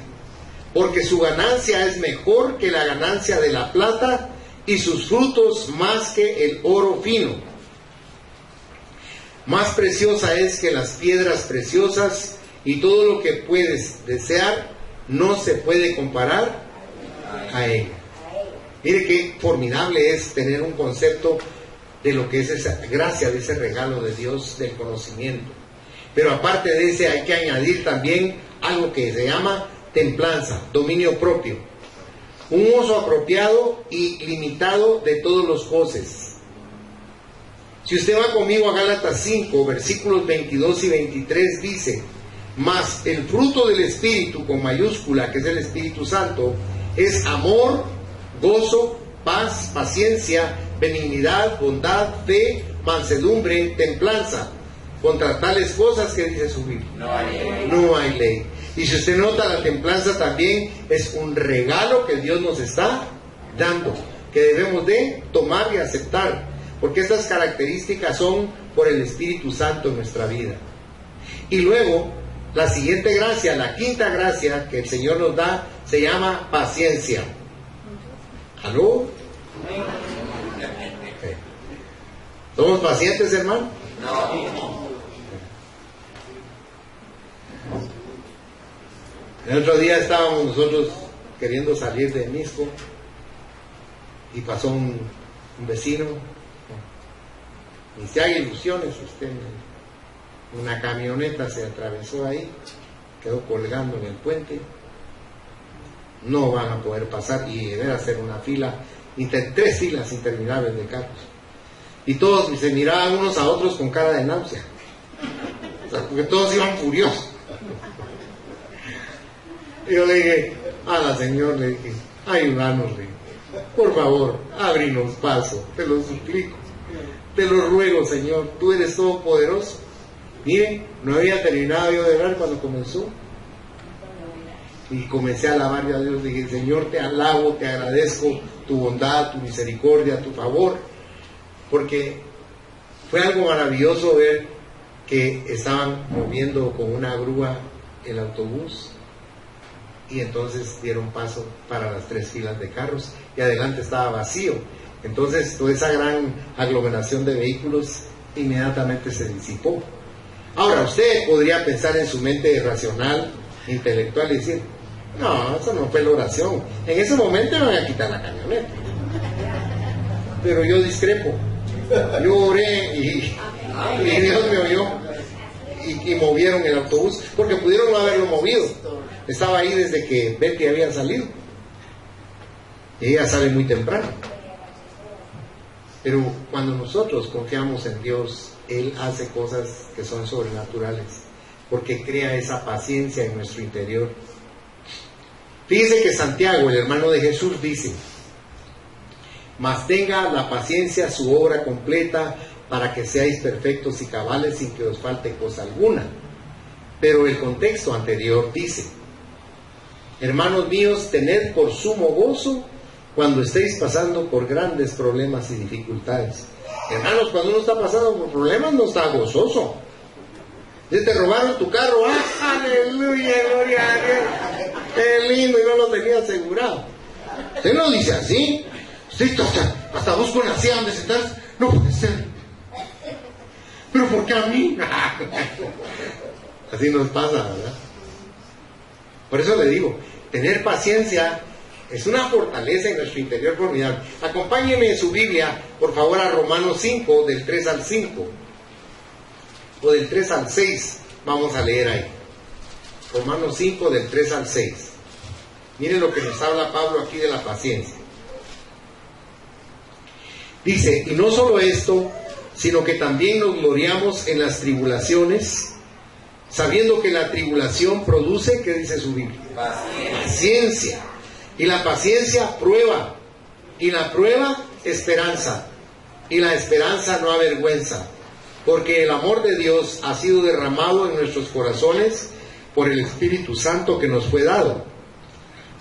porque su ganancia es mejor que la ganancia de la plata y sus frutos más que el oro fino. Más preciosa es que las piedras preciosas, y todo lo que puedes desear no se puede comparar a ella. Mire qué formidable es tener un concepto de lo que es esa gracia, de ese regalo de Dios del conocimiento. Pero aparte de ese hay que añadir también algo que se llama templanza, dominio propio. Un uso apropiado y limitado de todos los goces. Si usted va conmigo a Gálatas 5, versículos 22 y 23, dice, mas el fruto del Espíritu, con mayúscula, que es el Espíritu Santo, es amor, gozo, paz, paciencia, benignidad, bondad, fe, mansedumbre, templanza. Contra tales cosas, que dice su Biblia, no hay ley. Y si usted nota, la templanza también es un regalo que Dios nos está dando, que debemos de tomar y aceptar, porque estas características son por el Espíritu Santo en nuestra vida. Y luego, la siguiente gracia, la quinta gracia que el Señor nos da, se llama paciencia. ¿Aló? ¿Somos pacientes, hermano? No. El otro día estábamos nosotros queriendo salir de Misco y pasó un vecino. Y si hay ilusiones, una camioneta se atravesó ahí, quedó colgando en el puente. No van a poder pasar y debe hacer una fila, 3 filas interminables de carros. Y todos se miraban unos a otros con cara de náusea. O sea, porque todos iban furiosos. Y yo le dije, Señor, le dije, ayúdanos, por favor, ábrinos paso, te lo suplico, te lo ruego, Señor, tú eres todopoderoso. Mire, no había terminado yo de orar cuando comenzó. Y comencé a alabar a Dios, dije, Señor, te alabo, te agradezco tu bondad, tu misericordia, tu favor, porque fue algo maravilloso ver que estaban moviendo con una grúa el autobús, y entonces dieron paso para las 3 filas de carros, y adelante estaba vacío. Entonces toda esa gran aglomeración de vehículos inmediatamente se disipó. Ahora, usted podría pensar en su mente racional, intelectual, y decir, No, eso no fue la oración. En ese momento me van a quitar la camioneta. Pero yo discrepo. Yo oré y Dios me oyó. Y movieron el autobús, porque pudieron no haberlo movido. Estaba ahí desde que Betty había salido. Y ella sale muy temprano. Pero cuando nosotros confiamos en Dios, Él hace cosas que son sobrenaturales, porque crea esa paciencia en nuestro interior. Fíjese que Santiago, el hermano de Jesús, dice: mas tenga la paciencia su obra completa, para que seáis perfectos y cabales sin que os falte cosa alguna. Pero el contexto anterior dice: hermanos míos, tened por sumo gozo cuando estéis pasando por grandes problemas y dificultades. Hermanos, cuando uno está pasando por problemas no está gozoso. Si te robaron tu carro, ¡ah, aleluya, gloria a Dios! ¡Qué lindo! Y no lo tenía asegurado. Usted no dice así. Usted hasta busca una silla donde sentarse. No puede ser. ¿Pero por qué a mí? Así nos pasa, ¿verdad? Por eso le digo, tener paciencia es una fortaleza en nuestro interior formidable. Acompáñeme en su Biblia, por favor, a Romanos 5, del 3 al 5. O del 3 al 6, vamos a leer ahí. Romanos 5, del 3 al 6. Miren lo que nos habla Pablo aquí de la paciencia. Dice: y no solo esto, sino que también nos gloriamos en las tribulaciones, sabiendo que la tribulación produce, ¿qué dice su Biblia? Paciencia. Y la paciencia prueba, y la prueba esperanza, y la esperanza no avergüenza, porque el amor de Dios ha sido derramado en nuestros corazones por el Espíritu Santo que nos fue dado.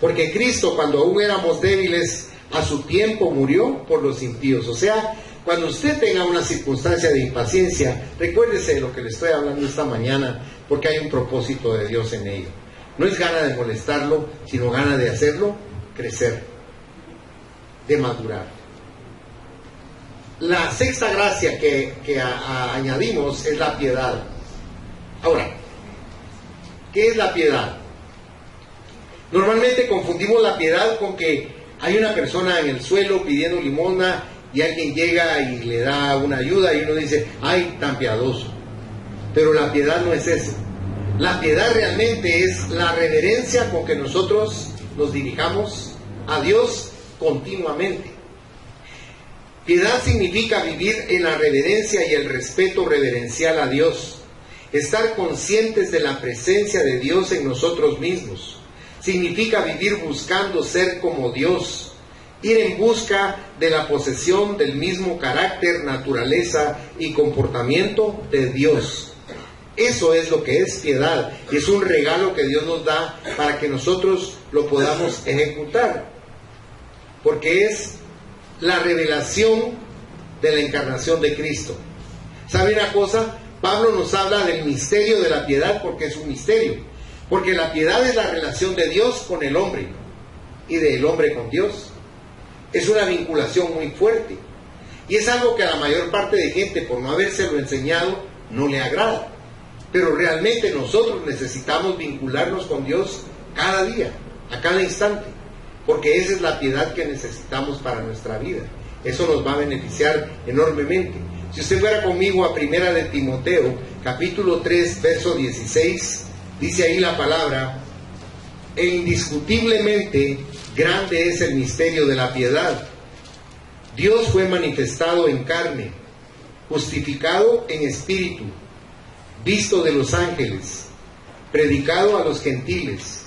Porque Cristo, cuando aún éramos débiles, a su tiempo murió por los impíos. O sea, cuando usted tenga una circunstancia de impaciencia, recuérdese de lo que le estoy hablando esta mañana, porque hay un propósito de Dios en ello. No es gana de molestarlo, sino gana de hacerlo crecer, de madurar. La sexta gracia que añadimos es la piedad. Ahora, ¿qué es la piedad? Normalmente confundimos la piedad con que hay una persona en el suelo pidiendo limosna y alguien llega y le da una ayuda y uno dice: ¡ay, tan piadoso! Pero la piedad no es eso. La piedad realmente es la reverencia con que nosotros nos dirijamos a Dios continuamente. Piedad significa vivir en la reverencia y el respeto reverencial a Dios, estar conscientes de la presencia de Dios en nosotros mismos. Significa vivir buscando ser como Dios, ir en busca de la posesión del mismo carácter, naturaleza y comportamiento de Dios. Eso es lo que es piedad, y es un regalo que Dios nos da para que nosotros lo podamos ejecutar, porque es la revelación de la encarnación de Cristo. ¿Sabe una cosa? Pablo nos habla del misterio de la piedad porque es un misterio, porque la piedad es la relación de Dios con el hombre y del hombre con Dios. Es una vinculación muy fuerte y es algo que a la mayor parte de gente, por no habérselo enseñado, no le agrada. Pero realmente nosotros necesitamos vincularnos con Dios cada día, a cada instante, porque esa es la piedad que necesitamos para nuestra vida. Eso nos va a beneficiar enormemente. Si usted fuera conmigo a Primera de Timoteo, capítulo 3, verso 16, dice ahí la palabra: e indiscutiblemente grande es el misterio de la piedad. Dios fue manifestado en carne, justificado en espíritu, visto de los ángeles, predicado a los gentiles,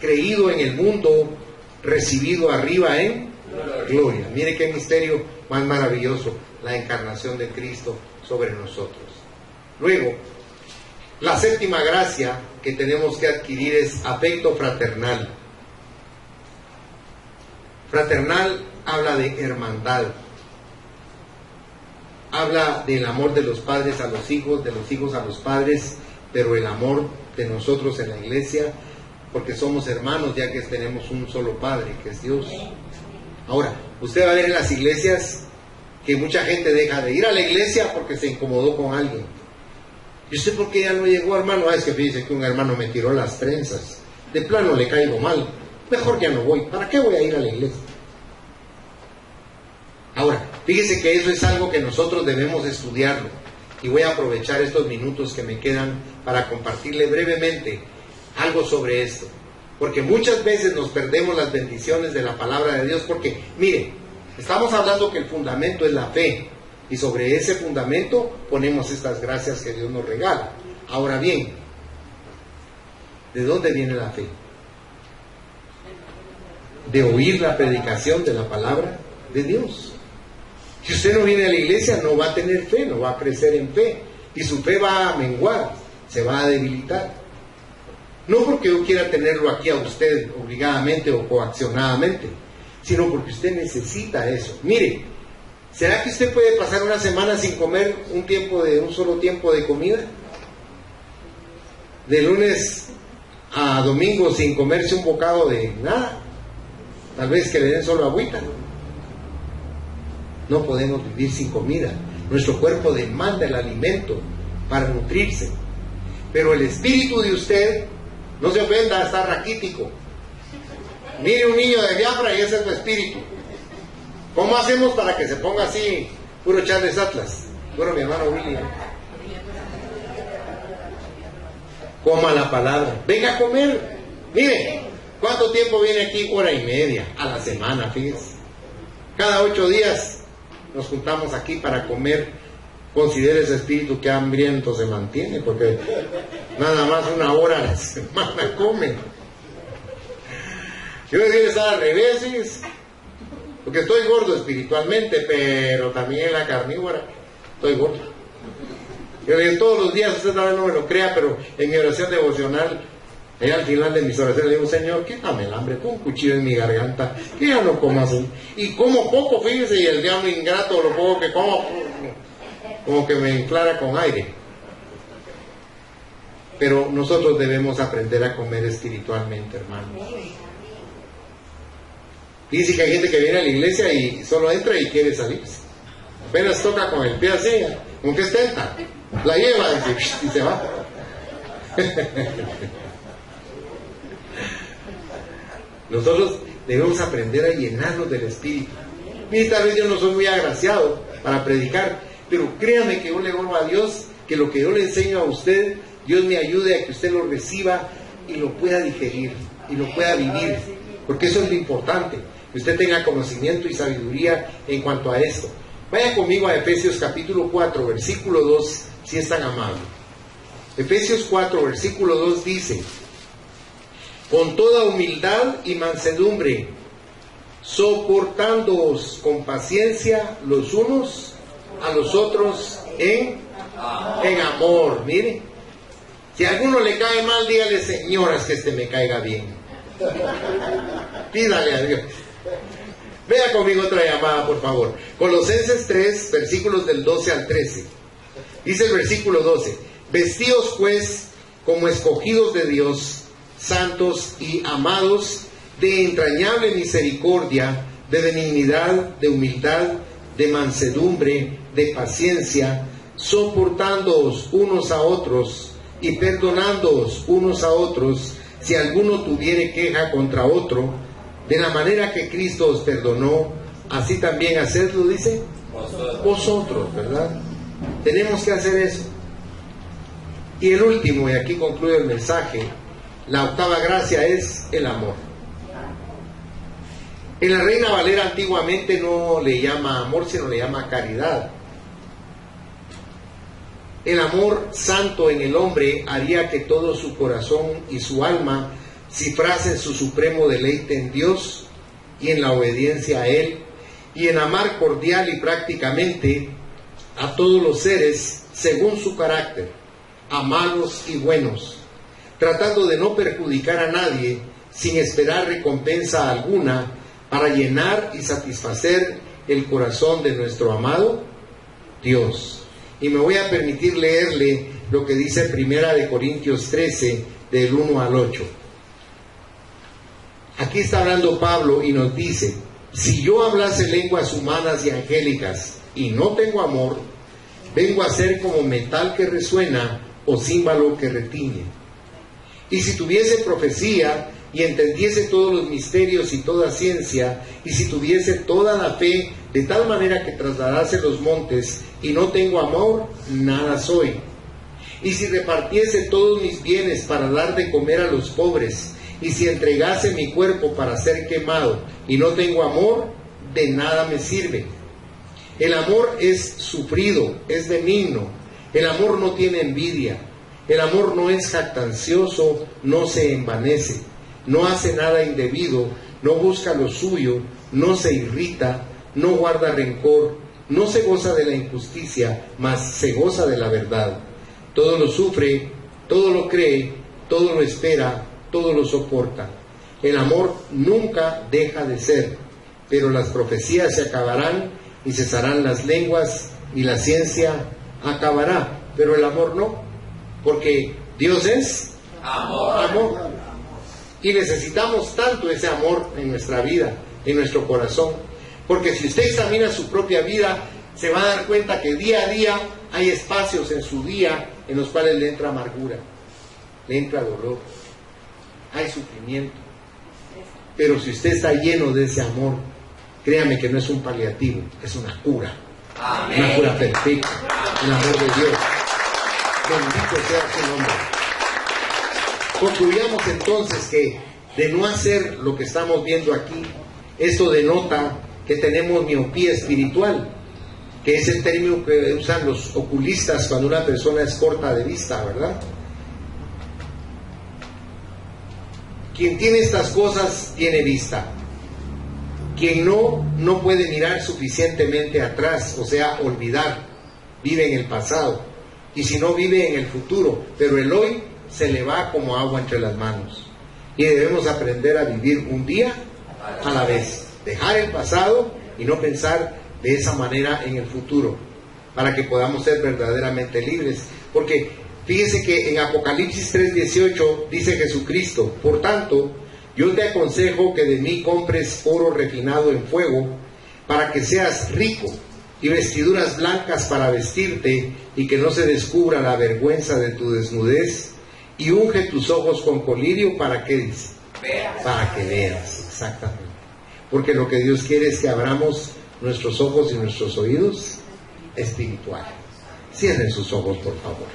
creído en el mundo, recibido arriba en gloria. Mire qué misterio más maravilloso, la encarnación de Cristo sobre nosotros. Luego, la séptima gracia que tenemos que adquirir es afecto fraternal. Fraternal habla de hermandad, habla del amor de los padres a los hijos, de los hijos a los padres, pero el amor de nosotros en la iglesia, porque somos hermanos ya que tenemos un solo Padre, que es Dios. Ahora, usted va a ver en las iglesias que mucha gente deja de ir a la iglesia porque se incomodó con alguien. ¿Y usted por qué ya no llegó, hermano? Es que fíjese que un hermano me tiró las trenzas. de plano le caigo mal, mejor ya no voy. ¿Para qué voy a ir a la iglesia? Ahora, fíjese que eso es algo que nosotros debemos estudiarlo. Y voy a aprovechar estos minutos que me quedan para compartirle brevemente algo sobre esto. Porque muchas veces nos perdemos las bendiciones de la palabra de Dios. Porque, mire, estamos hablando que el fundamento es la fe. Y sobre ese fundamento ponemos estas gracias que Dios nos regala. Ahora bien, ¿de dónde viene la fe? De oír la predicación de la palabra de Dios. Si usted no viene a la iglesia, no va a tener fe, no va a crecer en fe. Y su fe va a menguar, se va a debilitar. No porque yo quiera tenerlo aquí a usted obligadamente o coaccionadamente, sino porque usted necesita eso. Mire, ¿será que usted puede pasar una semana sin comer un solo tiempo de comida? De lunes a domingo sin comerse un bocado de nada. Tal vez que le den solo agüita. No podemos vivir sin comida. Nuestro cuerpo demanda el alimento para nutrirse. Pero el espíritu de usted, no se ofenda, está raquítico. Mire un niño de Biafra y ese es su espíritu. ¿Cómo hacemos para que se ponga así, puro Charles Atlas? Bueno, mi hermano William. Coma la palabra. Venga a comer. Mire, ¿cuánto tiempo viene aquí? 1:30 a la semana, fíjese. Cada 8 días nos juntamos aquí para comer. Considere ese espíritu que hambriento se mantiene, porque nada más 1 hora a la semana come. Yo debería estar al revés, ¿sí? Porque estoy gordo espiritualmente, pero también en la carnívora estoy gordo. Yo digo, todos los días, usted tal vez no me lo crea, pero en mi oración devocional, al final de mis oraciones, le digo, Señor, quítame el hambre, pon un cuchillo en mi garganta, que ya no como así. Y como poco, fíjese, y el diablo ingrato, lo poco que como, como que me inflara con aire. Pero nosotros debemos aprender a comer espiritualmente, hermanos. Dice que hay gente que viene a la iglesia y solo entra y quiere salirse. Apenas toca con el pie así, como que es tenta, la lleva y se va. Nosotros debemos aprender a llenarnos del Espíritu. Y tal vez yo no soy muy agraciado para predicar, pero créame que yo le oro a Dios que lo que yo le enseño a usted, Dios me ayude a que usted lo reciba y lo pueda digerir y lo pueda vivir, porque eso es lo importante, que usted tenga conocimiento y sabiduría en cuanto a esto. Vaya conmigo a Efesios capítulo 4, versículo 2, si es tan amable. Efesios 4, versículo 2 dice: con toda humildad y mansedumbre, soportándoos con paciencia los unos a los otros en amor. Mire, si a alguno le cae mal, dígale, señoras, que este me caiga bien. Pídale a Dios. Vea conmigo otra llamada, por favor. Colosenses 3, versículos del 12 al 13. Dice el versículo 12: vestíos pues como escogidos de Dios, santos y amados, de entrañable misericordia, de benignidad, de humildad, de mansedumbre, de paciencia, soportándoos unos a otros y perdonándoos unos a otros, si alguno tuviere queja contra otro, de la manera que Cristo os perdonó, así también hacedlo, dice, vosotros, ¿verdad? Tenemos que hacer eso. Y el último, y aquí concluye el mensaje, la octava gracia es el amor. En la Reina Valera antiguamente no le llama amor, sino le llama caridad. El amor santo en el hombre haría que todo su corazón y su alma cifrasen su supremo deleite en Dios y en la obediencia a Él, y en amar cordial y prácticamente a todos los seres según su carácter, amados y buenos, tratando de no perjudicar a nadie, sin esperar recompensa alguna, para llenar y satisfacer el corazón de nuestro amado Dios. Y me voy a permitir leerle lo que dice 1 Corintios 13, del 1 al 8. Aquí está hablando Pablo y nos dice: si yo hablase lenguas humanas y angélicas y no tengo amor, vengo a ser como metal que resuena o címbalo que retiñe. Y si tuviese profecía, y entendiese todos los misterios y toda ciencia, y si tuviese toda la fe, de tal manera que trasladase los montes, y no tengo amor, nada soy. Y si repartiese todos mis bienes para dar de comer a los pobres, y si entregase mi cuerpo para ser quemado, y no tengo amor, de nada me sirve. El amor es sufrido, es benigno. El amor no tiene envidia. El amor no es jactancioso, no se envanece, no hace nada indebido, no busca lo suyo, no se irrita, no guarda rencor, no se goza de la injusticia, mas se goza de la verdad. Todo lo sufre, todo lo cree, todo lo espera, todo lo soporta. El amor nunca deja de ser, pero las profecías se acabarán y cesarán las lenguas y la ciencia acabará, pero el amor no, porque Dios es amor. Y necesitamos tanto ese amor en nuestra vida, en nuestro corazón, porque si usted examina su propia vida, se va a dar cuenta que día a día hay espacios en su día en los cuales le entra amargura, le entra dolor, hay sufrimiento. Pero si usted está lleno de ese amor, créame que no es un paliativo, es una cura. Amén. Una cura perfecta, el amor de Dios. Bendito sea su nombre. Concluyamos entonces que de no hacer lo que estamos viendo aquí, esto denota que tenemos miopía espiritual, que es el término que usan los oculistas cuando una persona es corta de vista, ¿verdad? Quien tiene estas cosas tiene vista. Quien no puede mirar suficientemente atrás, o sea, olvidar, vive en el pasado. Y si no, vive en el futuro, pero el hoy se le va como agua entre las manos. Y debemos aprender a vivir un día a la vez. Dejar el pasado y no pensar de esa manera en el futuro, para que podamos ser verdaderamente libres. Porque fíjese que en Apocalipsis 3:18 dice Jesucristo: por tanto, yo te aconsejo que de mí compres oro refinado en fuego, para que seas rico, y vestiduras blancas para vestirte, y que no se descubra la vergüenza de tu desnudez, y unge tus ojos con colirio. ¿Para qué dice? Para que veas, exactamente. Porque lo que Dios quiere es que abramos nuestros ojos y nuestros oídos espirituales. Cierren sus ojos, por favor.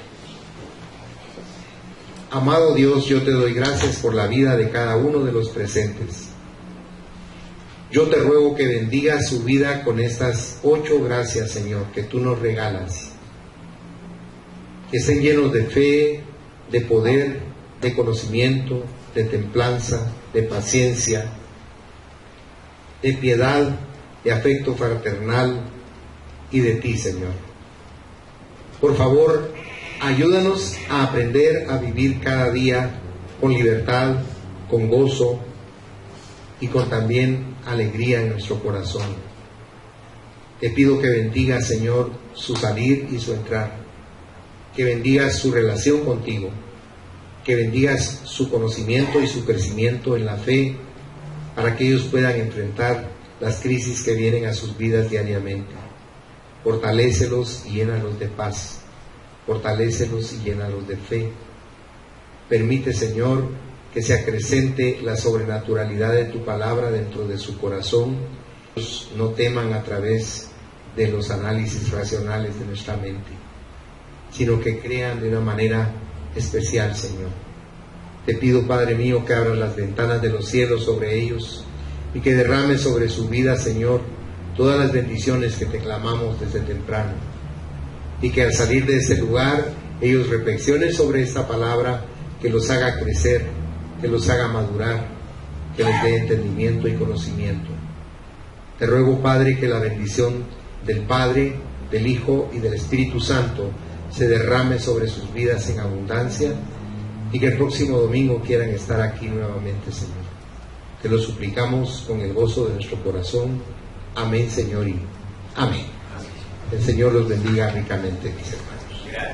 Amado Dios, yo te doy gracias por la vida de cada uno de los presentes. Yo te ruego que bendigas su vida con estas 8 gracias, Señor, que tú nos regalas. Que estén llenos de fe, de poder, de conocimiento, de templanza, de paciencia, de piedad, de afecto fraternal y de ti, Señor. Por favor, ayúdanos a aprender a vivir cada día con libertad, con gozo y con también alegría en nuestro corazón. Te pido que bendigas, Señor, su salir y su entrar, que bendigas su relación contigo, que bendigas su conocimiento y su crecimiento en la fe, para que ellos puedan enfrentar las crisis que vienen a sus vidas diariamente. Fortalécelos y llénalos de paz. Fortalécelos y llénalos de fe. Permite, Señor, que se acrecente la sobrenaturalidad de tu palabra dentro de su corazón. No teman a través de los análisis racionales de nuestra mente, sino que crean de una manera especial, Señor. Te pido, Padre mío, que abras las ventanas de los cielos sobre ellos y que derrames sobre su vida, Señor, todas las bendiciones que te clamamos desde temprano. Y que al salir de este lugar, ellos reflexionen sobre esta palabra, que los haga crecer, que los haga madurar, que les dé entendimiento y conocimiento. Te ruego, Padre, que la bendición del Padre, del Hijo y del Espíritu Santo se derrame sobre sus vidas en abundancia, y que el próximo domingo quieran estar aquí nuevamente, Señor. Te lo suplicamos con el gozo de nuestro corazón. Amén, Señor, y amén. El Señor los bendiga ricamente, mis hermanos.